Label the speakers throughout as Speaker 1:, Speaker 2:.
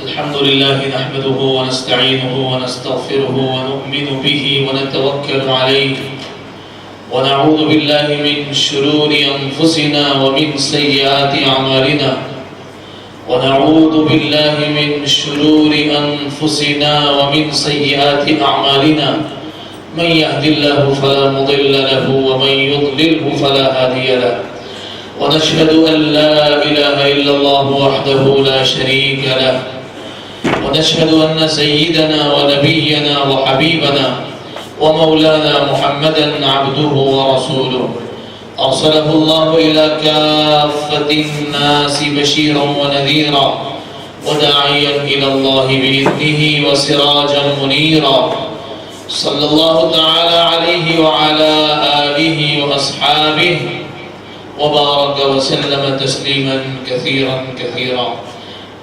Speaker 1: الحمد لله نحمده ونستعينه ونستغفره ونؤمن به ونتوكل عليه ونعوذ بالله من شرور أنفسنا ومن سيئات أعمالنا ونعوذ بالله من شرور أنفسنا ومن سيئات أعمالنا من يهد الله فلا مضل له ومن يضلله فلا هادي له ونشهد أن لا إله إلا الله وحده لا شريك له ونشهد أن سيدنا ونبينا وحبيبنا ومولانا محمدا عبده ورسوله أرسله الله إلى كافة الناس بشيرا ونذيرا وداعيا إلى الله بإذنه وسراجا منيرا صلى الله تعالى عليه وعلى آله وأصحابه وبارك وسلم تسليما كثيرا كثيرا.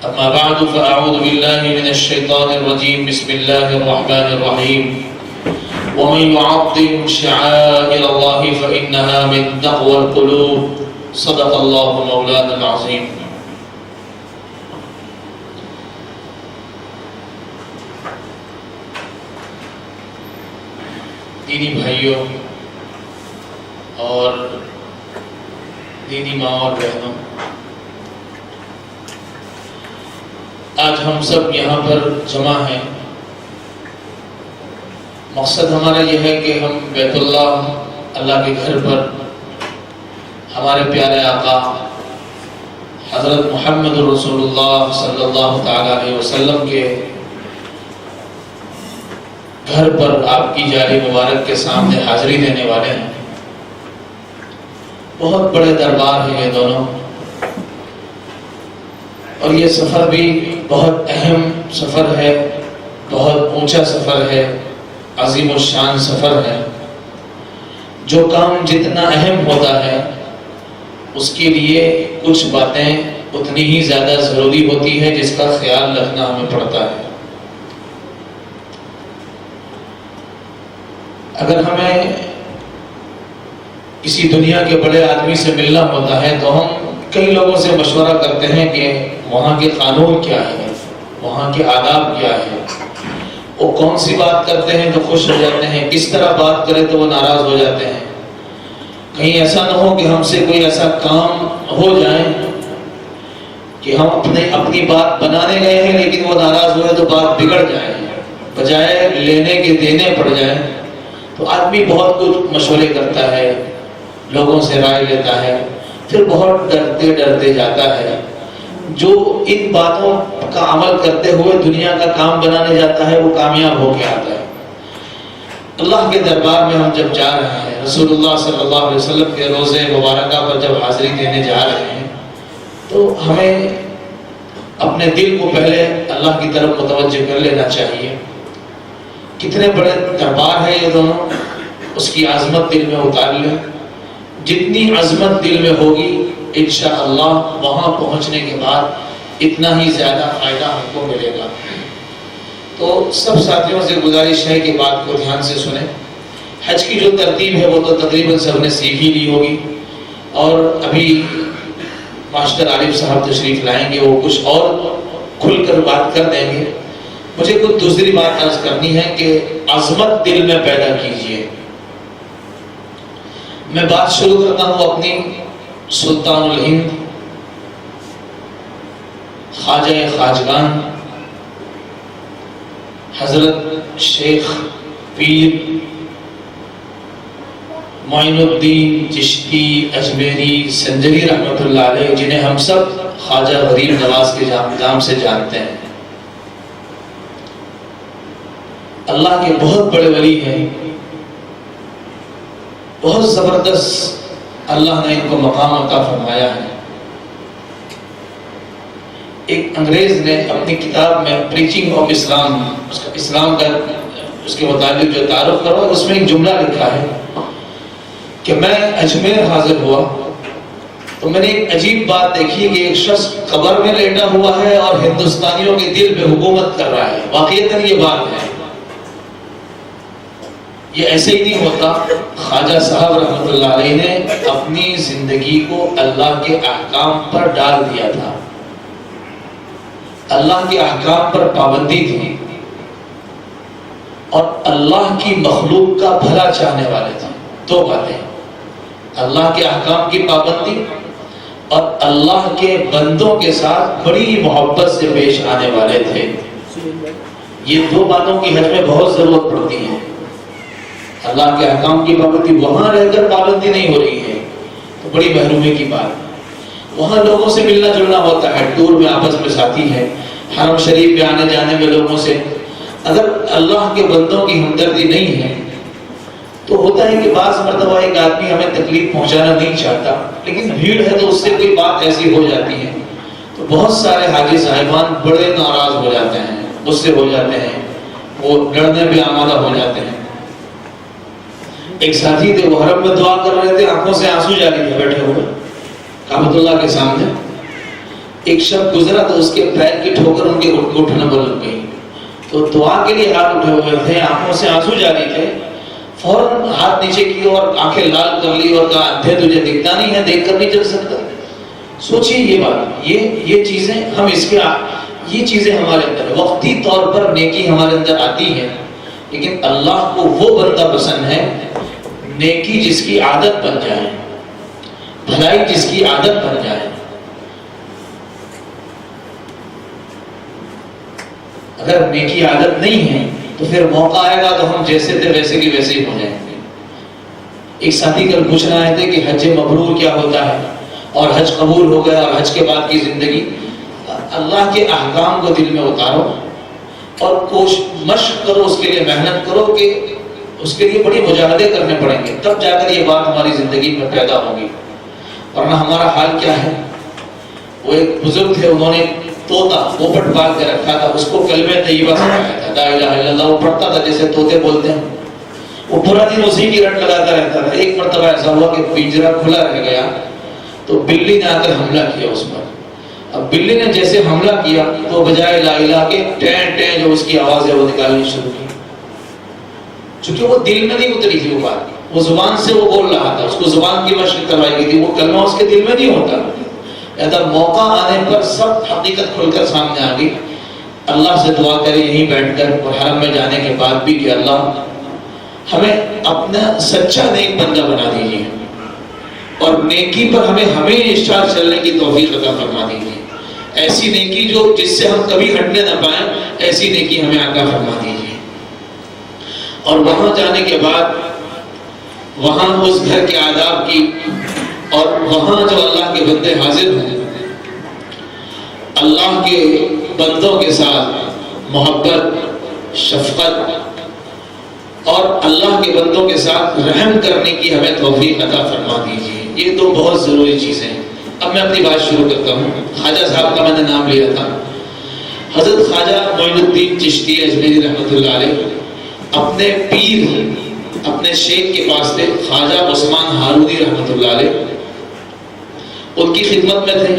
Speaker 1: أما بعد فأعوذ بالله من الشيطان الرجيم. بسم الله الرحمن الرحيم. ومن يعظم شعائر الله فإنها من تقوى القلوب. صدق الله مولانا العظيم. دینی بھائیوں اور دینی ماں اور بہنوں، آج ہم سب یہاں پر جمع ہیں. مقصد ہمارا یہ ہے کہ ہم بیت اللہ کے گھر پر ہمارے پیارے آقا حضرت محمد رسول اللہ صلی اللہ تعالی علیہ وسلم کے گھر پر آپ کی جاری مبارک کے سامنے حاضری دینے والے ہیں. بہت بڑے دربار ہیں یہ دونوں، اور یہ سفر بھی بہت اہم سفر ہے، بہت اونچا سفر ہے، عظیم الشان سفر ہے. جو کام جتنا اہم ہوتا ہے اس کے لیے کچھ باتیں اتنی ہی زیادہ ضروری ہوتی ہے جس کا خیال رکھنا ہمیں پڑتا ہے. اگر ہمیں کسی دنیا کے بڑے آدمی سے ملنا ہوتا ہے تو ہم کئی لوگوں سے مشورہ کرتے ہیں کہ وہاں کے قانون کیا ہے، وہاں کے آداب کیا ہے، وہ کون سی بات کرتے ہیں تو خوش ہو جاتے ہیں، کس طرح بات کرے تو وہ ناراض ہو جاتے ہیں. کہیں ایسا نہ ہو کہ ہم سے کوئی ایسا کام ہو جائے کہ ہم اپنی بات بنانے گئے ہیں لیکن وہ ناراض ہوئے تو بات بگڑ جائے، بجائے لینے کے دینے پڑ جائیں. تو آدمی بہت کچھ مشورے کرتا ہے، لوگوں سے رائے لیتا ہے، پھر بہت ڈرتے ڈرتے جاتا ہے. جو ان باتوں کا عمل کرتے ہوئے دنیا کا کام بنانے جاتا ہے وہ کامیاب ہو کے آتا ہے. اللہ کے دربار میں ہم جب جا رہے ہیں، رسول اللہ صلی اللہ علیہ وسلم کے روزے مبارکہ پر جب حاضری دینے جا رہے ہیں تو ہمیں اپنے دل کو پہلے اللہ کی طرف متوجہ کر لینا چاہیے. کتنے بڑے دربار ہے یہ دونوں، اس کی عظمت دل میں اتار لیں. جتنی عظمت دل میں ہوگی انشاءاللہ وہاں پہنچنے کے بعد اتنا ہی زیادہ فائدہ ہم کو ملے گا. تو سب ساتھیوں سے گزارش ہے کہ بات کو دھیان سے سنیں. حج کی جو ترتیب ہے وہ تو تقریباً سب نے سیکھ ہی لی ہوگی، اور ابھی ماسٹر عارف صاحب تشریف لائیں گے، وہ کچھ اور کھل کر بات کر دیں گے. مجھے کچھ دوسری بات عرض کرنی ہے کہ عظمت دل میں پیدا کیجئے. میں بات شروع کرتا ہوں اپنی سلطان الہند خواجہ خواجگان حضرت شیخ پیر معین الدین چشتی اجمیری سنجری رحمۃ اللہ علیہ، جنہیں ہم سب خواجہ غریب نواز کے نام سے جانتے ہیں. اللہ کے بہت بڑے ولی ہیں، بہت زبردست اللہ نے ان کو مقام عطا فرمایا ہے. ایک انگریز نے اپنی کتاب میں پریچنگ آف اسلام، اسلام کا اس کے متعلق جو تعارف کرو، اس میں ایک جملہ لکھا ہے کہ میں اجمیر حاضر ہوا تو میں نے ایک عجیب بات دیکھی کہ ایک شخص قبر میں لیٹا ہوا ہے اور ہندوستانیوں کے دل پہ حکومت کر رہا ہے. واقعتاً یہ بات ہے، یہ ایسے ہی نہیں ہوتا. خواجہ صاحب رحمۃ اللہ علیہ نے اپنی زندگی کو اللہ کے احکام پر ڈال دیا تھا. اللہ کے احکام پر پابندی تھی اور اللہ کی مخلوق کا بھلا چاہنے والے تھے. دو باتیں، اللہ کے احکام کی پابندی اور اللہ کے بندوں کے ساتھ بڑی محبت سے پیش آنے والے تھے. یہ دو باتوں کی حج میں بہت ضرورت پڑتی ہے. اللہ کے احکام کی پابندی، وہاں رہ کر پابندی نہیں ہو رہی ہے تو بڑی محرومی کی بات. وہاں لوگوں سے ملنا جلنا ہوتا ہے، ٹور میں آپس میں ساتھی ہے، حرم شریف میں آنے جانے میں لوگوں سے. اگر اللہ کے بندوں کی ہمدردی نہیں ہے تو ہوتا ہے کہ بعض مرتبہ ایک آدمی ہمیں تکلیف پہنچانا نہیں چاہتا، لیکن بھیڑ ہے تو اس سے کوئی بات ایسی ہو جاتی ہے تو بہت سارے حاجی صاحبان بڑے ناراض ہو جاتے ہیں، غصے ہو جاتے ہیں، وہ ڈرنے پہ آمادہ ہو جاتے ہیں. ایک ساتھی تھے، وہ حرم میں دعا کر رہے تھے، آنکھوں سے آنسو جاری تھے بیٹھے ہوئے کعبۃ اللہ کے سامنے. ایک شخص گزرا تو اس کے پیر کی ٹھوکر ان کے گھٹنوں پر لگ گئی تو دعا کے لیے ہاتھ اٹھے ہوئے تھے، آنکھوں سے آنسو جاری تھے، فوراً ہاتھ نیچے کی اور آنکھیں لال کر لی اور کہا اندھے تجھے دکھتا نہیں ہے، دیکھ کر نہیں چل سکتا. سوچئے یہ بات، یہ چیزیں ہم یہ چیزیں ہمارے اندر وقتی طور پر نیکی ہمارے اندر آتی ہے، لیکن اللہ کو وہ بندہ پسند ہے نیکی جس کی عادت بن جائے، بھلائی جس کی عادت بن جائے. اگر نیکی عادت نہیں ہے تو پھر موقع آئے گا تو ہم جیسے تھے ویسے کی ویسے ہی ہو جائیں گے. ایک ساتھی کل پوچھ رہے تھے کہ حج مبرور کیا ہوتا ہے اور حج قبول ہو گیا اور حج کے بعد کی زندگی. اللہ کے احکام کو دل میں اتارو اور مشق کرو، اس کے لیے محنت کرو کہ اس کے لیے بڑی مجاہدے کرنے پڑیں گے، تب جا کر یہ بات ہماری زندگی میں پیدا ہوگی. ورنہ ہمارا حال کیا ہے؟ وہ ایک بزرگ تھے، انہوں نے طوطا پوپٹ پال کے رکھا تھا، اس کو کلمہ طیبہ سکھایا تھا، لا الہ الا اللہ. وہ پڑھتا تھا جیسے طوطے بولتے ہیں، وہ پورا دن اسی کی رٹ لگاتا رہتا تھا. ایک مرتبہ ایسا ہوا کہ پنجرا کھلا رہ گیا تو بلی نے آ کر حملہ کیا اس پر. اب بلی نے جیسے حملہ کیا تو بجائے لا الہ کے ٹین ٹین جو اس کی آواز ہے وہ نکالنی شروع کی. چونکہ وہ دل میں نہیں اتری تھی وہ بات، وہ زبان سے وہ بول رہا تھا، اس کو زبان کی مشق کروائی گئی تھی، وہ کلمہ اس کے دل میں نہیں ہوتا. اگر موقع آنے پر سب حقیقت کھل کر سامنے آ گئی. اللہ سے دعا کرے یہیں بیٹھ کر اور حرم میں جانے کے بعد بھی کہ اللہ ہمیں اپنا سچا نیک بندہ بنا دیجیے اور نیکی پر ہمیں ہمیشہ چلنے کی توفیق عطا فرما دیجیے. ایسی نیکی جس سے ہم کبھی ہٹنے نہ پائیں، ایسی نیکی ہمیں عطا فرما دیجیے. اور وہاں جانے کے بعد وہاں اس گھر کے آداب کی اور وہاں جو اللہ کے بندے حاضر ہیں، اللہ کے بندوں کے ساتھ محبت، شفقت اور اللہ کے بندوں کے ساتھ رحم کرنے کی ہمیں توفیق عطا فرما دیجیے. یہ دو بہت ضروری چیزیں ہیں. اب میں اپنی بات شروع کرتا ہوں. خواجہ صاحب کا میں نے نام لیا تھا. حضرت خواجہ معین الدین چشتی اجمیری رحمۃ اللہ علیہ اپنے پیر، اپنے شیخ کے پاس تھے، خواجہ عثمان ہارونی رحمۃ اللہ علیہ، ان کی خدمت میں تھے.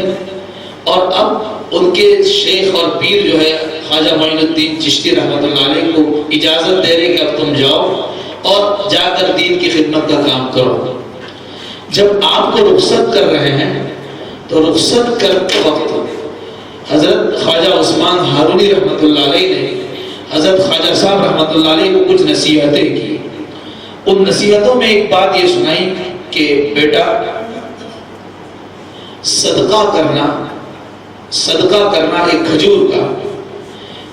Speaker 1: اور اب ان کے شیخ اور پیر جو ہے خواجہ معین الدین چشتی رحمۃ اللہ علیہ کو اجازت دے رہے کہ اب تم جاؤ اور جا کر دین کی خدمت کا کام کرو. جب آپ کو رخصت کر رہے ہیں تو رخصت کرتے وقت حضرت خواجہ عثمان ہارونی رحمۃ اللہ علیہ نے حضرت خواجہ صاحب رحمۃ اللہ علیہ کو کچھ نصیحتیں کی. ان نصیحتوں میں ایک بات یہ سنائی کہ بیٹا، صدقہ کرنا ایک کھجور کا،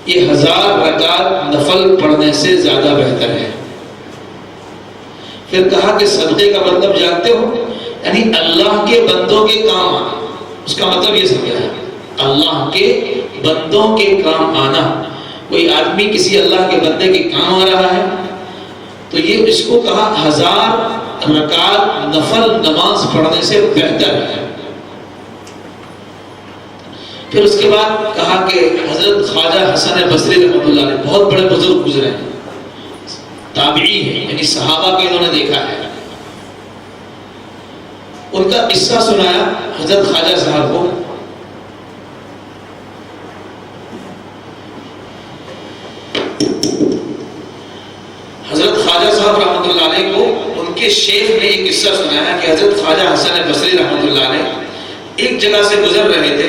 Speaker 1: یہ 1000 رکعت نفل پڑھنے سے زیادہ بہتر ہے. پھر کہا کہ صدقے کا مطلب جانتے ہو؟ یعنی اللہ کے بندوں کے کام آنا. اس کا مطلب یہ سمجھا ہے، اللہ کے بندوں کے کام آنا. کوئی آدمی کسی اللہ کے بندے کے کام آ رہا ہے تو یہ اس کو کہا 1000 رکعت نفل نماز پڑھنے سے بہتر ہے. پھر اس کے بعد کہا کہ حضرت خواجہ حسن بصری رحمۃ اللہ علیہ بہت بڑے بزرگ گزرے ہیں، تابعی ہیں، یعنی صحابہ کو انہوں نے دیکھا ہے. ان کا قصہ سنایا حضرت خواجہ صاحب کو. حضرت خواجہ صاحب رحمۃ اللہ علیہ کو ان کے شیخ نے یہ قصہ سنایا کہ حضرت خواجہ حسن بصری رحمۃ اللہ علیہ ایک جگہ سے گزر رہے تھے.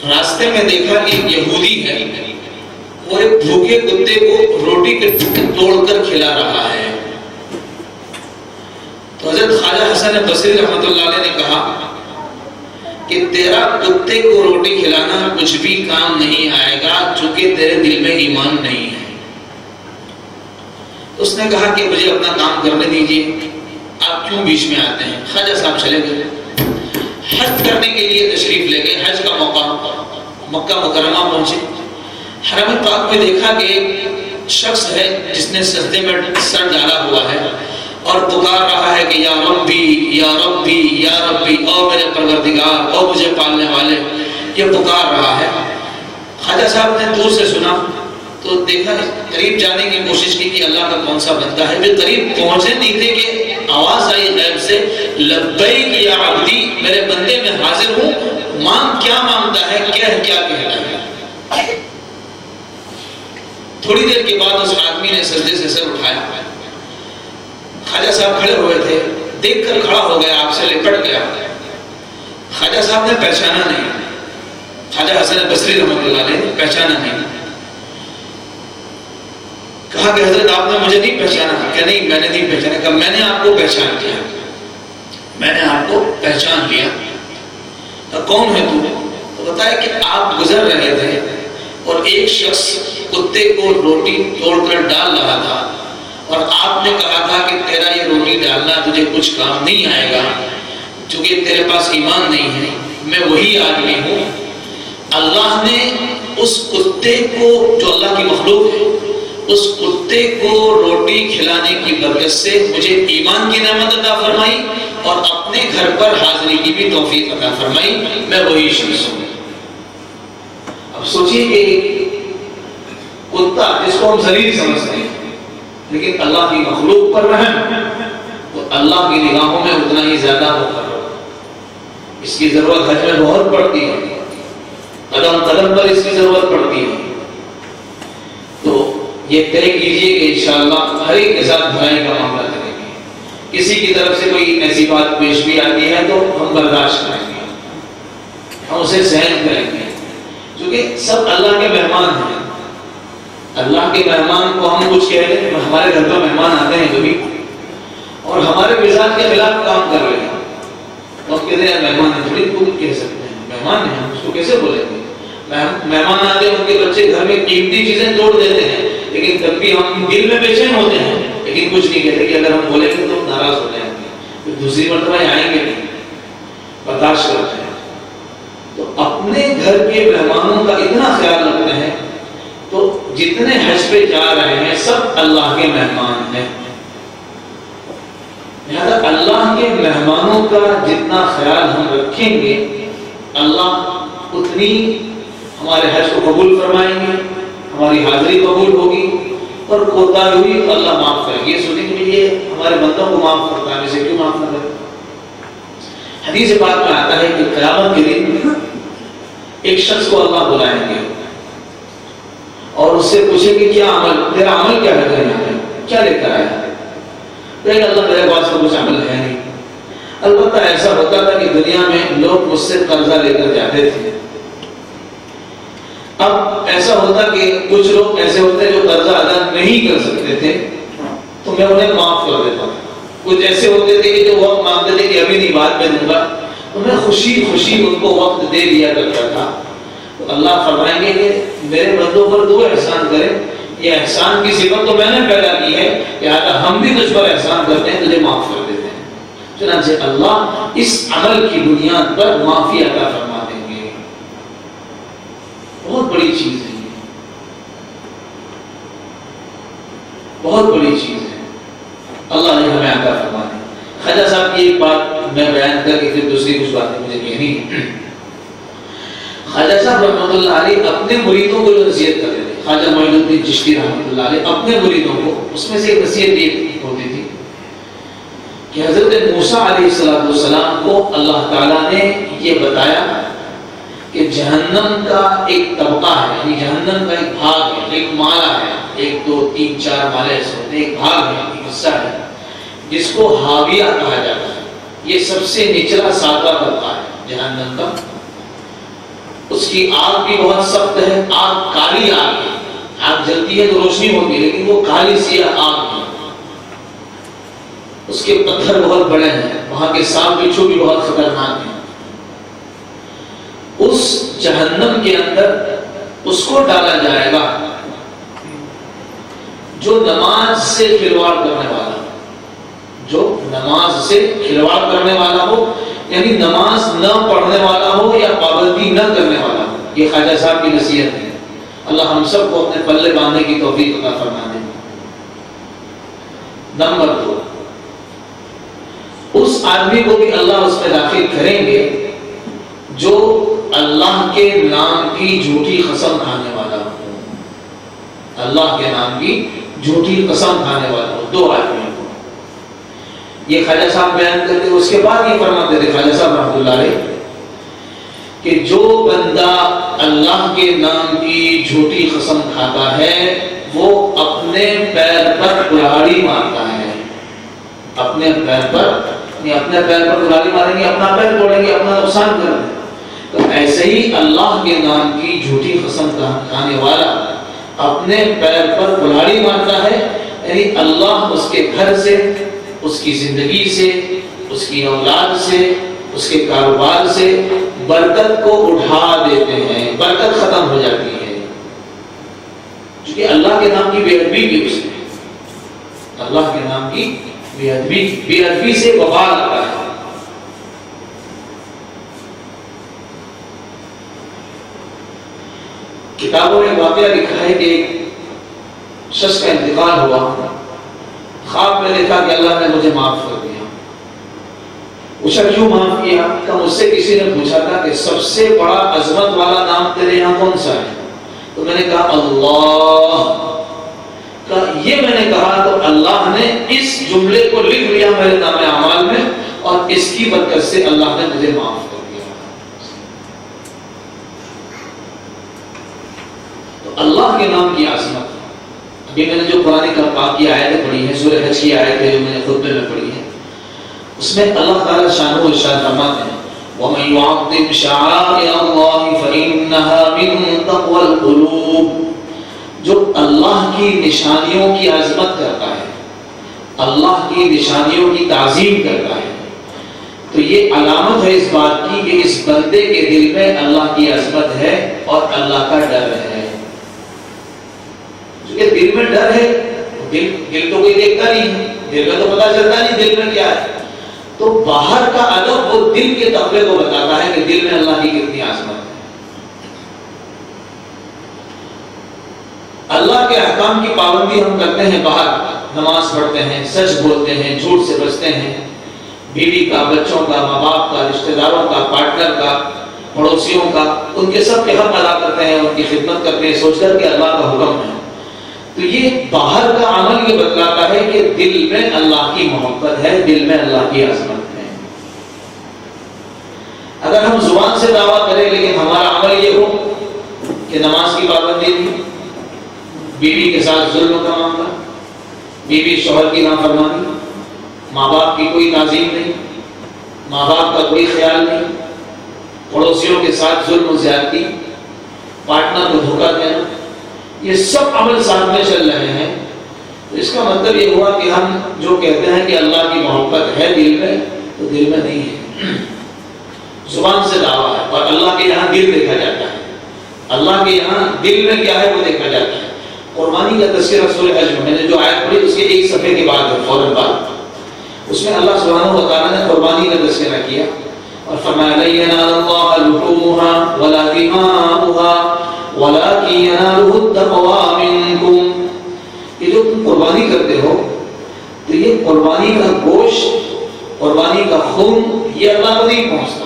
Speaker 1: راستے میں دیکھا کہ ایک یہودی بھوکے کتے کو روٹی کے ٹکڑے توڑ کر کھلا رہا ہے. تو حضرت خواجہ حسن بصری رحمۃ اللہ علیہ نے کہا کہ تیرا کتے کو روٹی کھلانا کچھ بھی کام نہیں آئے گا چونکہ تیرے دل میں ایمان نہیں ہے. اس نے کہا کہ مجھے اپنا کام کرنے دیجیے، آپ کیوں بیچ میں آتے ہیں؟ خواجہ صاحب چلے گئے، حج کرنے کے لیے تشریف لے گئے. حج کا موقع، مکہ مکرمہ پہنچے. حرم پاک میں دیکھا کہ ایک شخص ہے جس نے سجدے میں سر ڈالا ہوا ہے اور پکار رہا ہے کہ یا ربی یا ربی یا ربی، او میرے پروردگار، او مجھے پالنے والے، یہ پکار رہا ہے. خواجہ صاحب نے دور سے سنا تو دیکھا، قریب جانے کی کوشش کی کہ اللہ کا کون سا بندہ ہے. پھر قریب پہنچے نہیں تھے کہ آواز آئی غیب سے، لبیک یا عبدی، میرے بندے میں حاضر ہوں، مانگ کیا مانگتا ہے، کیا کہتا ہے. تھوڑی دیر کے بعد اس آدمی نے سجدے سے سر اٹھایا. خواجہ صاحب کھڑے ہوئے تھے، دیکھ کر کھڑا ہو گیا، آپ سے لپٹ گیا. خواجہ صاحب نے پہچانا نہیں، خواجہ حسن بصری رحمۃ اللہ علیہ نے پہچانا نہیں. کہا کہ حضرت آپ نے مجھے نہیں پہچانا؟ کہ نہیں میں نے نہیں پہچانا. کہ میں نے آپ کو پہچان لیا، میں نے آپ کو پہچان لیا. کون ہے تو بتایا کہ آپ گزر رہے تھے اور ایک شخص کتے کو روٹی توڑ کر ڈال رہا تھا اور آپ نے کہا تھا کہ تیرا یہ روٹی ڈالنا تجھے کچھ کام نہیں آئے گا چونکہ تیرے پاس ایمان نہیں ہے. میں وہی آدمی ہوں. اللہ نے اس کتے کو، جو اللہ کی مخلوق ہے، اس کتے کو روٹی کھلانے کی برکت سے مجھے ایمان کی نعمت عطا فرمائی اور اپنے گھر پر حاضری کی بھی توفیق عطا فرمائی. میں وہی شخص ہوں. اب سوچیے کہ کتا جس کو ہم ذلیل سمجھتے ہیں لیکن اللہ کی مخلوق پر رحم، تو اللہ کی نگاہوں میں اتنا ہی زیادہ مقرر. اس کی ضرورت حج میں بہت پڑتی ہے، قدم قدم پر اس کی ضرورت پڑتی ہے. تو یہ طے کیجئے کہ انشاءاللہ ہر ایک کے ساتھ بھلائی کا معاملہ کریں گے. کسی کی طرف سے کوئی ایسی بات پیش بھی آتی ہے تو ہم برداشت کریں گے، ہم اسے سہن کریں گے، کیونکہ سب اللہ کے مہمان ہیں. اللہ کے مہمان کو ہم کچھ کہہ دیں، ہمارے گھر پر مہمان آتے ہیں کبھی اور ہمارے مزاج کے خلاف کام کر رہے ہیں، تو ہم کہتے ہیں مہمان ہیں، تھوڑی کچھ کہہ سکتے ہیں، مہمان ہیں، ہم اس کو کیسے بولیں گے؟ مہمان آتے ہیں، ان کے بچے گھر میں قیمتی چیزیں توڑ دیتے ہیں، لیکن تب بھی ہم دل میں بے چین ہوتے ہیں لیکن کچھ نہیں کہتے کہ اگر ہم بولیں گے تو ناراض ہو جائیں گے، پھر دوسری مرتبہ آئیں گے نہیں، برداشت کرتے ہیں. تو اپنے گھر کے مہمانوں کا اتنا خیال رکھتے ہیں. تو جتنے حج پہ جا رہے ہیں سب اللہ کے مہمان ہیں، لہذا اللہ کے مہمانوں کا جتنا خیال ہم رکھیں گے اللہ اتنی ہمارے حج کو قبول فرمائیں گے، ہماری حاضری قبول ہوگی اور کوتاہی ہوئی تو اللہ معاف کرے گی. یہ سننے کے لیے ہمارے بندوں کو معاف کرتا ہے، اسے کیوں معاف نہ کرے؟ حدیث پاک میں آتا ہے کہ قیامت کے دن ایک شخص کو اللہ بلائیں گے اور اس سے پوچھیں گے کیا عمل، تیرا عمل کیا ہے دنیا میں، کیا لے کر آیا؟ لیکن اللہ میرے پاس تو کچھ عمل ہے نہیں. البتہ ایسا ہوتا تھا کہ دنیا میں لوگ مجھ سے قرضہ لے کر جاتے تھے. اب ایسا ہوتا کہ کچھ لوگ ایسے ہوتے جو قرضہ ادا نہیں کر سکتے تھے تو میں انہیں معاف کر دیتا تھا. کچھ ایسے ہوتے تھے کہ جو وقت مانگتے تھے کہ ابھی نہیں بعد میں دوں گا، تو میں خوشی خوشی ان کو وقت دے دیا کرتا تھا. تو اللہ فرمائیں گے کہ میرے بندوں پر تو احسان کرے، یہ احسان کی صفت تو میں نے پیدا کی ہے، لہٰذا ہم بھی تجھ پر احسان کرتے ہیں، تجھے معاف کر دیتے ہیں. چنانچہ اللہ اس عمل کی بنیاد پر معافی عطا فرما دیں گے. بہت بڑی چیز ہے یہ، بہت بڑی چیز ہے، اللہ نے ہمیں عطا فرما دیں. خواجہ صاحب کی ایک بات میں بیان کر کے پھر دوسری کچھ باتیں مجھے کہنی ہے. خواجہ صاحب رحمۃ اللہ علیہ اپنے مریدوں کو جو نصیحت کرتے تھے، خواجہ معین الدین چشتی رحمۃ اللہ علیہ اپنے مریدوں کو، اس میں سے ایک نصیحت یہ ہوتی تھی کہ حضرت موسیٰ علیہ السلام کو اللہ تعالیٰ نے یہ بتایا کہ جہنم کا ایک طبقہ ہے، یعنی جہنم کا ایک بھاگ ہے، ایک مالا ہے، 1 2 3 4 مالے ایسے ہوتے ہیں، ایک بھاگ ہے، ایک حصہ ہے جس کو حاویہ کہا جاتا ہے. یہ سب سے نچلا ساتواں طبقہ ہے جہنم کا. اس کی آگ بھی بہت سخت ہے، آگ کالی آگ ہے، آگ آگ جلتی ہے تو روشنی ہوتی ہے، لیکن وہ کالی سیاہ آگ ہے، اس کے پتھر بہت بڑے ہیں، وہاں کے سانپ بچھو بھی بہت خطرناک ہیں۔ اس جہنم کے اندر اس کو ڈالا جائے گا جو نماز سے کھلواڑ کرنے والا، جو نماز سے کھلواڑ کرنے والا ہو، یعنی نماز نہ پڑھنے والا ہو یا پابندی نہ کرنے والا ہو۔ یہ خواجہ صاحب کی نصیحت ہے، اللہ ہم سب کو اپنے پلے باندھنے کی توفیق عطا فرما دے۔ نمبر 2، اس آدمی کو بھی اللہ اس میں داخل کریں گے جو اللہ کے نام کی جھوٹی قسم کھانے والا ہو، اللہ کے نام کی جھوٹی قسم کھانے والا ہو۔ 2 آدمیوں کو یہ خواجہ صاحب بیان کرتے، اس کے بعد یہ فرماتے تھے خواجہ صاحب رحمۃ اللہ علیہ کہ جو بندہ اللہ کے نام کی جھوٹی قسم کھاتا ہے وہ اپنے پیر پر کلاڑی مارتا ہے، اپنے پیر پر کلاڑی ماریں گے، اپنا پیر توڑیں گے، اپنا نقصان کریں گے۔ تو ایسے ہی اللہ کے نام کی جھوٹی قسم کھانے والا اپنے پیر پر کلاڑی مارتا ہے، یعنی اللہ اس کے گھر سے، اس کی زندگی سے، اس کی اولاد سے، اس کے کاروبار سے برکت کو اٹھا دیتے ہیں، برکت ختم ہو جاتی ہے، کیونکہ اللہ کے نام کی بے ادبی کی، اس نے اللہ کے نام کی بے ادبی سے وبال آتا ہے۔ کتابوں میں واقعہ لکھا ہے کہ ایک شخص کا انتقال ہوا، خواب میں دیکھا کہ اللہ نے مجھے معاف کر دیا۔ پوچھا کیوں معاف کیا؟ کہ مجھ سے کسی نے پوچھا تھا کہ سب سے بڑا عظمت والا نام تیرے یہاں کون سا ہے؟ تو میں نے کہا اللہ۔ یہ میں نے کہا تو اللہ نے اس جملے کو لکھ لیا میرے نام اعمال میں، اور اس کی برکت سے اللہ نے مجھے معاف کر دیا۔ تو اللہ کے نام کی عظمت، ابھی میں نے جو قرآن کا پاک کی آیتیں پڑھی ہیں، سورہ حج کی آیتیں جو میں نے خطبے میں پڑھی ہیں، اس میں اللہ تعالیٰ شان و ارشاد فرماتے ہیں وَمَن يُعَظِّمْ شَعَائِرَ اللَّهِ فَإِنَّهَا مِن تَقْوَى الْقُلُوبِ، جو اللہ کی نشانیوں کی عظمت کرتا ہے، اللہ کی نشانیوں کی تعظیم کرتا ہے، تو یہ علامت ہے اس بات کی کہ اس بندے کے دل میں اللہ کی عظمت ہے اور اللہ کا ڈر ہے۔ کیونکہ دل میں ڈر ہے، دل تو کوئی دیکھتا نہیں ہے، دل میں تو پتہ چلتا نہیں دل میں کیا ہے، تو باہر کا ادب وہ دل کے تقوی کو بتاتا ہے کہ دل میں اللہ کی کتنی عظمت ہے۔ اللہ کے احکام کی پابندی ہم کرتے ہیں، باہر نماز پڑھتے ہیں، سچ بولتے ہیں، جھوٹ سے بچتے ہیں، بیوی کا، بچوں کا، ماں باپ کا، رشتہ داروں کا، پارٹنر کا، پڑوسیوں کا، ان کے سب کے حق ادا کرتے ہیں، ان کی خدمت کرتے ہیں سوچ کر کہ اللہ کا حکم ہے۔ تو یہ باہر کا عمل یہ بتلاتا ہے کہ دل میں اللہ کی محبت ہے، دل میں اللہ کی عظمت ہے۔ اگر ہم زبان سے دعویٰ کریں لیکن ہمارا عمل یہ ہو کہ نماز کی پابندی نہیں، بیوی کے ساتھ ظلم کا معاملہ، بیوی شوہر کی نافرمانی، ماں باپ کی کوئی تعظیم نہیں، ماں باپ کا کوئی خیال نہیں، پڑوسیوں کے ساتھ ظلم و زیادتی، پارٹنر کو دھوکہ دینا، یہ سب عمل ساتھ میں چل رہے ہیں، تو اس کا مطلب یہ ہوا کہ ہم جو کہتے ہیں کہ اللہ کی محبت ہے دل میں، تو دل میں نہیں ہے، زبان سے دعویٰ ہے، اور اللہ کے یہاں دل دیکھا جاتا ہے، اللہ کے یہاں دل میں کیا ہے وہ دیکھا جاتا ہے۔ قربانی کا تذکرہ سورہ حج میں نے جو آیت پڑھی اس کے ایک صفحے کے بعد ہے، فوراً بعد، اس میں اللہ سبحانہ و تعالیٰ نے قربانی کا تذکرہ کیا اور فرمایا لَن يَنَالَ اللَّهَ لُحُومُهَا وَلَا دِمَاؤُهَا وَلَكِن يَنَالُهُ التَّقْوَىٰ مِنكُمْ، کہ جو تم قربانی کرتے ہو تو یہ قربانی کا گوشت، قربانی کا خون، یہ اللہ کو نہیں پہنچتا،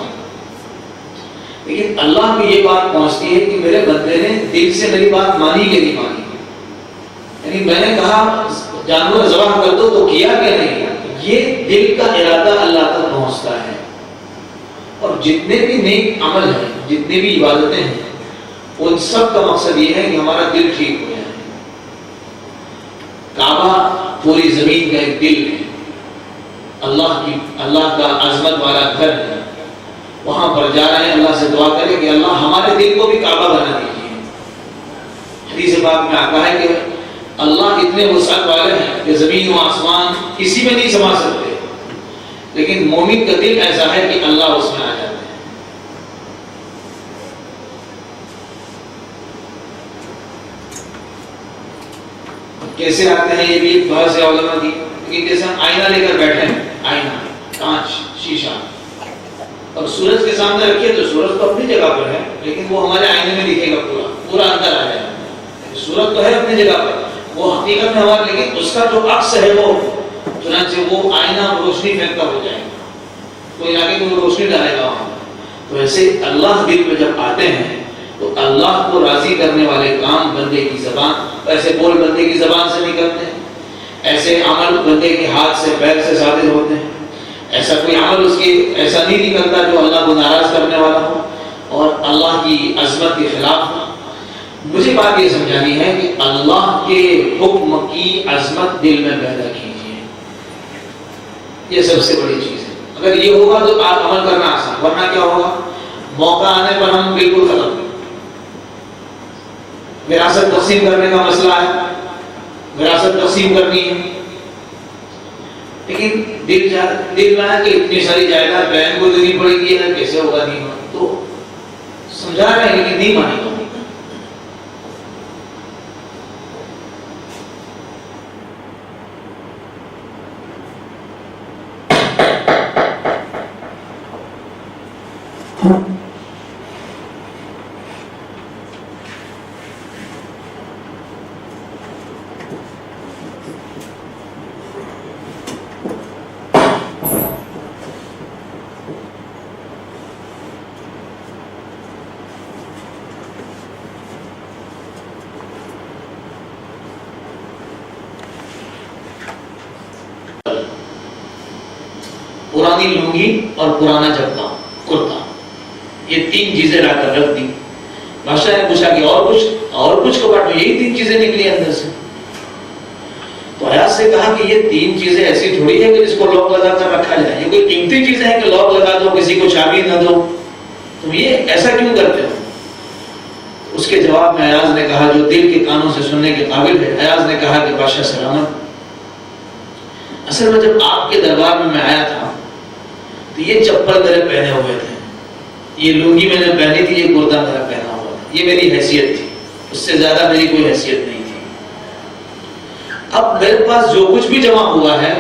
Speaker 1: لیکن اللہ کو یہ بات پہنچتی ہے کہ میرے بندے نے دل سے میری بات مانی کہ نہیں مانی، یعنی میں نے کہا جانور ذبح کر دو تو کیا کہ نہیں، یہ دل کا ارادہ اللہ تک پہنچتا ہے۔ اور جتنے بھی نیک عمل ہیں، جتنے بھی عبادتیں ہیں، ان سب کا مقصد یہ ہے کہ ہمارا دل ٹھیک ہو جائے۔ کعبہ پوری زمین کا ایک دل ہے، اللہ کا عظمت والا گھر ہے، وہاں پر جا رہے ہیں، اللہ سے دعا کریں کہ اللہ ہمارے دل کو بھی کعبہ بنا دیجیے، حدیث پاک میں آتا ہے کہ اللہ اتنے وسعت والے ہیں کہ زمین و آسمان کسی میں نہیں سما سکتے، لیکن مومن کا دل ایسا ہے کہ اللہ اس میں آ جاتے ہیں۔ کیسے آتے ہیں یہ بھی بہت سے علماء کی، کہ جیسے ہم آئینہ لے کر بیٹھے ہیں، آئینہ، کانچ، شیشہ، اور سورج کے سامنے رکھیے تو سورج تو اپنی جگہ پر ہے، لیکن وہ ہمارے آئینے میں دکھے گا، پورا اندر آ جائے گا۔ سورج تو ہے اپنی جگہ پر، وہ حقیقت میں ہمارا، لیکن اس کا جو عکس ہے وہ، چنانچہ وہ آئینہ روشنی پھینکتا ہو جائے گا، کوئی آگے کوئی روشنی ڈالے گا وہاں۔ تو ایسے اللہ دل میں جب آتے ہیں تو اللہ کو راضی کرنے والے کام بندے کی زبان، ایسے بول بندے کی زبان سے نکلتے ہیں، ایسے عمل بندے کے ہاتھ سے پیر سے صادر ہوتے ہیں، ایسا کوئی عمل اس کی ایسا نہیں نکلتا جو اللہ کو ناراض کرنے والا ہو اور اللہ کی عظمت کے خلاف ہو۔ مجھے بات یہ سمجھانی ہے کہ اللہ کے حکم کی عظمت دل میں پیدا کیجیے، یہ سب سے بڑی چیز ہے۔ اگر یہ ہوگا تو آپ عمل کرنا آسان، ورنہ کیا ہوگا؟ موقع آنے پر ہم بالکل ختم، وراثت تقسیم کرنے کا مسئلہ ہے، وراثت تقسیم کرنی ہے، لیکن دل میں ہے کہ اتنی ساری جائیداد بہن کو دینی پڑے گی، کیسے ہوگا؟ نہیں ہوگا، تو سمجھا رہے ہیں لیکن نہیں مانے گا۔ پرانی لنگی اور پرانا جبہ کرتا، یہ تین چیزیں لا کر رکھ دی۔ بادشاہ نے پوچھا کہ اور کچھ کو بانٹو، یہی تین چیزیں نکلی اندر سے۔ تو حیات سے کہا کہ یہ تین چیزیں ایسی تھوڑی ہے کہ جس کو لوک لگا کر رکھا جائے، یہ کوئی قیمتی چیزیں ہیں کہ لوک لگا دو کسی کو چابی نہ دو، تم یہ ایسا کیوں کرتے ہو؟ اس کے جواب میں ایاز نے کہا، جو دل کے کانوں سے سننے کے قابل ہے، ایاز نے کہا کہ بادشاہ سلامت، اصل میں جب آپ کے دربار میں میں آیا تھا تو یہ چپل میرے پہنے ہوئے تھے، یہ لنگی میں نے پہنی تھی، یہ کرتا میرا پہنا ہوا تھا، یہ میری حیثیت تھی، اس سے زیادہ میری کوئی حیثیت نہیں تھی۔ اب میرے پاس جو کچھ بھی جمع ہوا ہے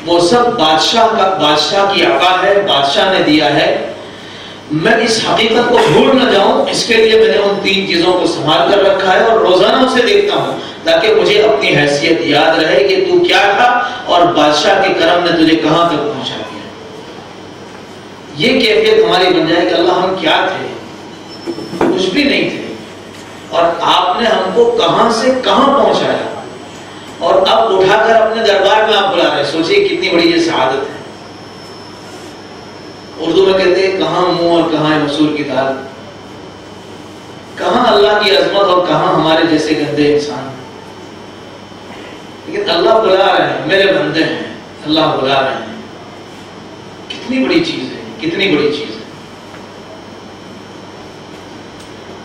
Speaker 1: وہ سب بادشاہ کی عطا ہے، بادشاہ نے دیا ہے، میں اس حقیقت کو بھول نہ جاؤں اس کے لیے میں نے ان تین چیزوں کو سنبھال کر رکھا ہے، اور روزانہ اسے دیکھتا ہوں تاکہ مجھے اپنی حیثیت یاد رہے کہ تو کیا تھا اور بادشاہ کے کرم نے تجھے کہاں تک پہنچا دیا۔ یہ کیفیت ہماری بن جائے کہ اللہ ہم کیا تھے؟ کچھ بھی نہیں تھے، اور آپ نے ہم کو کہاں سے کہاں پہنچایا، اور اب اٹھا کر اپنے دربار میں آپ بلا رہے ہیں۔ سوچئے کتنی بڑی یہ سعادت ہے۔ اردو میں کہتے ہیں کہاں منہ اور کہاں مسور کی دال، کہاں اللہ کی عظمت اور کہاں ہمارے جیسے گندے انسان، لیکن اللہ بلا رہے ہیں، میرے بندے ہیں، اللہ بلا رہے ہیں۔ کتنی بڑی چیز ہے، کتنی بڑی چیز ہے۔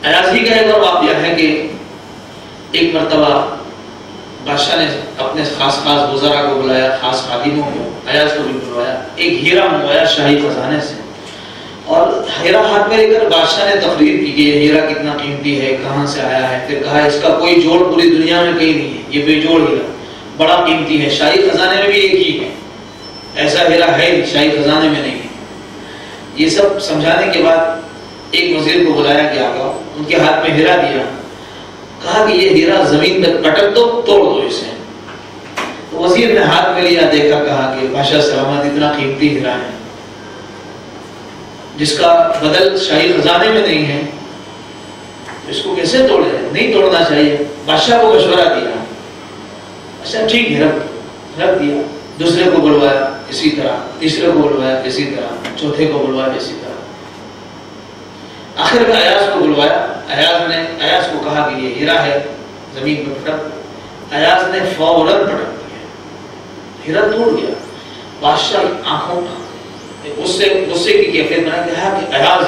Speaker 1: ایاز ہی کا ایک اور واقعہ ہے کہ ایک مرتبہ بادشاہ نے اپنے خاص وزراء کو بلایا، خاص خادموں کو، ایاز کو بھی بلوایا، ایک ہیرا منگوایا شاہی خزانے سے، اور ہیرا ہاتھ میں لے کر بادشاہ نے تقریر کی کہ یہ ہیرا کتنا قیمتی ہے، کہاں سے آیا ہے، پھر کہا اس کا کوئی جوڑ پوری دنیا میں کہیں نہیں ہے، یہ بے جوڑ ہیرا بڑا قیمتی ہے، شاہی خزانے میں بھی ایک ہی ہے، ایسا ہیرا ہے شاہی خزانے میں نہیں ہے۔ یہ سب سمجھانے کے بعد ایک وزیر کو بلایا کہ آگا، ان کے ہاتھ میں ہیرا دیا، کہا کہ یہ ہیرا زمین پر پٹک دو، توڑ دو اسے۔ تو وزیر نے ہاتھ میں لیا، دیکھا، کہا کہ بادشاہ سلامت اتنا قیمتی ہیرا ہے جس کا بدل شاہی خزانے میں نہیں ہے، اس کو کیسے توڑے؟ نہیں توڑنا چاہیے۔ بادشاہ کو مشورہ دیا، اچھا ٹھیک ہے رکھ دیا۔ دوسرے کو بلوایا اسی طرح، تیسرے کو بلوایا اسی طرح، چوتھے کو بلوایا اسی طرح، آخر میں ایاز کو بلوایا۔ ایاز کو کہا کہ یہ ہیرا ہے، زمین میں پٹک۔ ایاز نے فوراً پٹک دیا، ہیرا ٹوٹ گیا۔ بادشاہ آنکھوں غصے کی کیفیت میں نے کہا کہ ایاز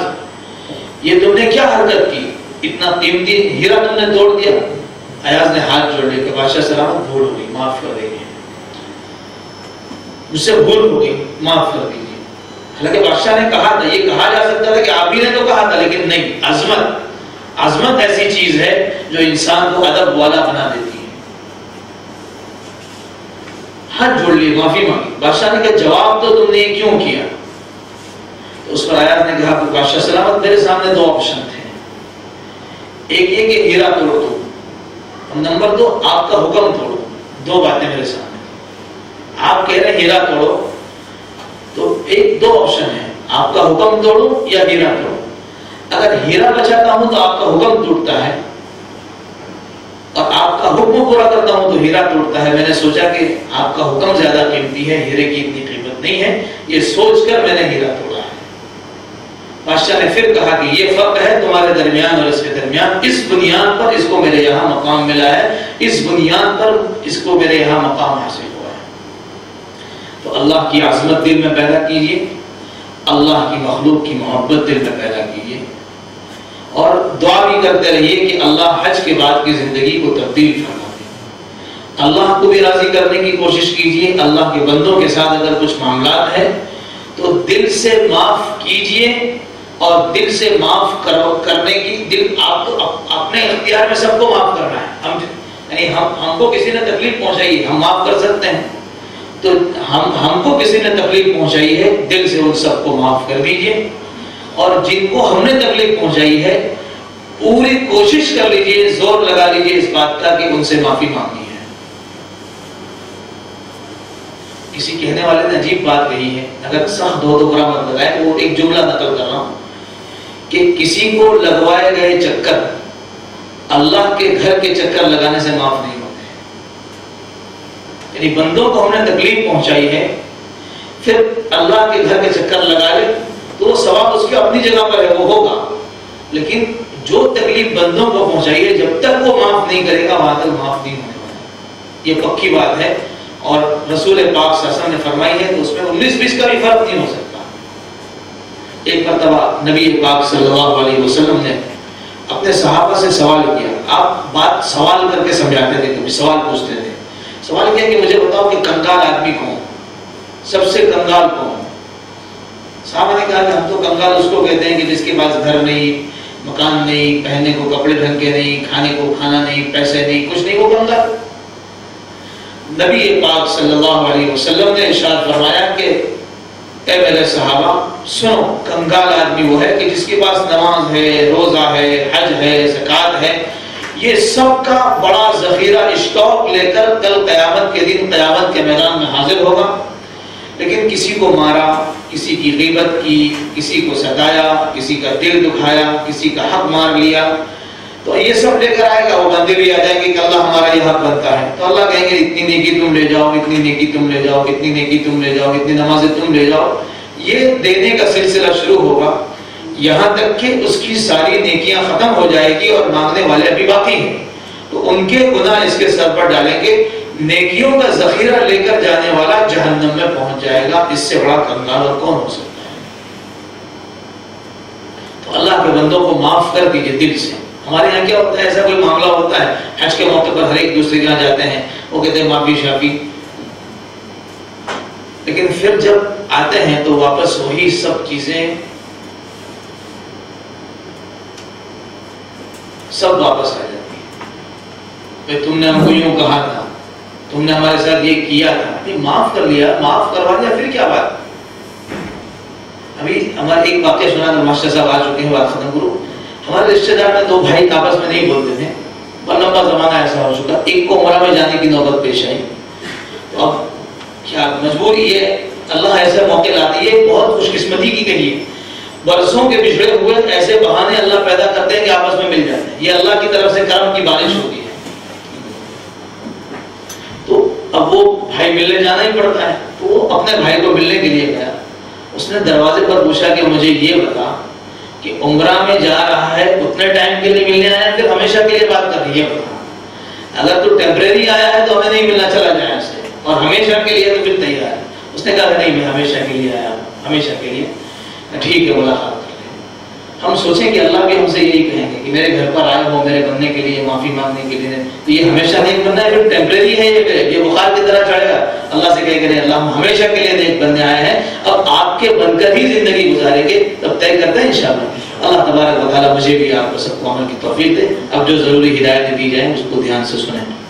Speaker 1: یہ تم نے کیا حرکت کی، اتنا قیمتی ہیرا تم نے توڑ دیا، ایاز نے ہاتھ جوڑ لیا کہ بادشاہ سلامت بھول ہو گئی، معاف کر دیجیے، مجھ سے بھول ہو گئی، معاف کر دیجیے۔ حالانکہ بادشاہ نے کہا تھا، یہ کہا جا سکتا تھا کہ آپ ہی نے تو کہا تھا، لیکن نہیں، عظمت ایسی چیز ہے جو انسان کو ادب والا بنا دیتی ہے۔ ہاتھ جوڑ لیے، معافی مانگی۔ بادشاہ نے کہا جواب تو تم نے یہ کیوں کیا؟ تو اس پر ایاز نے کہا کہ بادشاہ سلامت میرے سامنے دو آپشن تھے، ایک یہ کہ ہیرا توڑ دو، اور نمبر دو آپ کا حکم توڑو۔ دو باتیں میرے سامنے، آپ کہہ رہے ہیں ہیرا توڑو، تو ایک دو آپشن ہے، آپ کا حکم توڑو یا ہیرا توڑو۔ اگر ہیرا بچاتا ہوں تو آپ کا حکم ٹوٹتا ہے، اور آپ کا حکم پورا کرتا ہوں تو ہیرا ٹوٹتا ہے۔ میں نے سوچا کہ آپ کا حکم زیادہ قیمتی ہے، ہیرے کی اتنی قیمت نہیں ہے، یہ سوچ کر میں نے ہیرا توڑا ہے۔ بادشاہ نے پھر کہا کہ یہ فرق ہے تمہارے درمیان اور اس کے درمیان، اس بنیاد پر اس کو میرے یہاں مقام ملا ہے، اس بنیاد پر اس کو میرے یہاں مقام حاصل ہوا ہے۔ تو اللہ کی عظمت دل میں پیدا کیجئے، اللہ کی مخلوق کی محبت دل میں پیدا کیجئے، اور دعا بھی کرتے رہیے کہ اللہ حج کے بعد کی زندگی کو تبدیل فرما دے۔ اللہ کو بھی راضی کرنے کی کوشش کیجئے۔ اللہ کے بندوں کے ساتھ اگر کچھ معاملات ہیں تو دل سے معاف کیجئے، اور دل سے معاف کرنے کی دل آپ کو اپنے اختیار میں سب کو معاف کرنا ہے۔ ہم کو کسی نے تکلیف پہنچائی ہے، ہم معاف کر سکتے ہیں، تو ہم کو کسی نے تکلیف پہنچائی ہے، دل سے ان سب کو معاف کر دیجئے، اور جن کو ہم نے تکلیف پہنچائی ہے پوری کوشش کر لیجئے، زور لگا لیجئے اس بات کا کہ ان سے معافی مانگنی ہے۔ کسی کہنے والے نے عجیب بات کہی ہے، اگر سخت دو برا مت لگائے، وہ ایک جملہ نقل کر رہا ہوں کہ کسی کو لگوائے گئے چکر اللہ کے گھر کے چکر لگانے سے معاف نہیں ہوتے۔ یعنی بندوں کو ہم نے تکلیف پہنچائی ہے، پھر اللہ کے گھر کے چکر لگا لے تو وہ ثواب اس کی اپنی جگہ پر ہے، وہ ہوگا، لیکن جو تکلیف بندوں کو پہنچائی ہے جب تک وہ معاف نہیں کرے گا وہاں تک معاف نہیں ہونے والا، یہ پکی بات ہے۔ اور رسول پاک صلی اللہ علیہ وسلم نے فرمائی ہے تو اس میں 19-20 کا بھی فرق نہیں ہو سکتا۔ ایک مرتبہ نبی پاک صلی اللہ علیہ وسلم نے اپنے صحابہ سے سوال کیا، آپ بات سوال کر کے سمجھاتے تھے، کبھی سوال پوچھتے تھے۔ سوال کیا کہ مجھے بتاؤ کہ کنگال آدمی کون، سب سے کنگال کون؟ صحابہ نے کہا کہ ہم تو کنگال اس کو کہتے ہیں کہ جس کے پاس گھر نہیں، مکان نہیں، پہننے کو کپڑے ڈھنگ کے نہیں، کھانے کو کھانا نہیں، پیسے نہیں، کچھ نہیں، وہ کنگال۔ نبی پاک صلی اللہ علیہ وسلم نے ارشاد فرمایا کہ اے میرے صحابہ سنو، کنگال آدمی وہ ہے کہ جس کے پاس نماز ہے، روزہ ہے، حج ہے، زکوٰۃ ہے، یہ سب کا بڑا ذخیرہ اسٹاک لے کر کل قیامت کے دن قیامت کے میدان میں حاضر ہوگا، لیکن کسی کو مارا، کسی کی غیبت کی، کسی کو ستایا، کسی کا دل دکھایا، کسی کا حق مار لیا، تو یہ سب لے کر آئے گا، وہ بندے بھی آ جائیں گے کہ اللہ ہمارا یہ حق بنتا ہے، تو اللہ کہیں گے اتنی نیکی تم لے جاؤ، اتنی نیکی تم لے جاؤ، اتنی نیکی تم لے جاؤ، اتنی نمازیں تم لے جاؤ۔ یہ دینے کا سلسلہ شروع ہوگا یہاں تک کہ اس کی ساری نیکیاں ختم ہو جائے گی اور مانگنے والے ابھی باقی ہیں، تو ان کے گناہ اس کے سر پر ڈالیں گے، نیکیوں کا ذخیرہ لے کر جانے والا جہنم میں پہنچ جائے گا۔ اس سے بڑا کنگال اور کون ہو سکتا ہے؟ تو اللہ کے بندوں کو معاف کر دیجئے دل سے۔ ہمارے یہاں کیا ہوتا ہے، ایسا کوئی معاملہ ہوتا ہے حج کے موقع پر ہر ایک دوسرے کے یہاں جاتے ہیں، وہ کہتے ہیں معافی شافی، لیکن پھر جب آتے ہیں تو واپس وہی سب چیزیں سب واپس آ جاتی ہیں۔ تم نے ہم کو یوں کہا تھا، تم نے ہمارے ساتھ یہ کیا تھا، معاف کر لیا، معاف کروا دیا، پھر کیا بات؟ ابھی ہمارے ایک واقعہ سنا تھا، ماسٹر صاحب آ چکے ہیں، بات ختم کرو۔ ہمارے رشتے دار میں دو بھائی آپس میں نہیں بولتے تھے، بہت لمبا زمانہ ایسا ہو چکا، ایک کو عمرہ میں جانے کی نوبت پیش آئی، تو اب کیا مجبوری ہے، اللہ ایسے موقع لاتی ہے، بہت خوش قسمتی کی کہیے، برسوں کے بچھڑے ہوئے ایسے بہانے اللہ پیدا کرتے ہیں کہ آپس میں مل جاتے ہیں، یہ اللہ کی طرف سے کرم کی بارش ہوتی ہے۔ تو اب وہ بھائی ملنے جانا ہی پڑتا ہے، تو وہ اپنے بھائی کو ملنے کے لیے گیا، اس نے دروازے پر پوچھا کہ مجھے یہ بتا کہ عمرہ میں جا رہا ہے اتنے ٹائم کے لیے ملنے آیا پھر ہمیشہ کے لیے بات کر رہی ہے، بتا اگر تو ٹیمپریری آیا ہے تو ہمیں نہیں ملنا، چلا جائے اس سے، اور ہمیشہ کے لیے تو پھر تیار ہے۔ اس نے کہا نہیں، میں ہمیشہ کے لیے آیا ہوں، ہمیشہ کے لیے، ٹھیک ہے ملاقات کر لیں۔
Speaker 2: ہم سوچیں کہ اللہ بھی ہم سے یہی کہیں گے کہ میرے گھر پر آئے ہو میرے بننے کے لیے، معافی مانگنے کے لیے، تو یہ ہمیشہ نیک بننا ہے، پھر ٹیمپریری ہے، یہ بخار کی طرح چڑھے گا؟ اللہ سے کہے کہ نہیں، اللہ ہم ہمیشہ کے لیے نیک بننے آئے ہیں، اب آپ کے بن کر ہی زندگی گزاریں گے، تب طے کرتے ہیں انشاءاللہ۔ اللہ تبارک و تعالیٰ مجھے بھی آپ کو سب کو عمل کی توفیق دے۔ اب جو ضروری ہدایتیں دی جائیں اس کو دھیان سے سنیں۔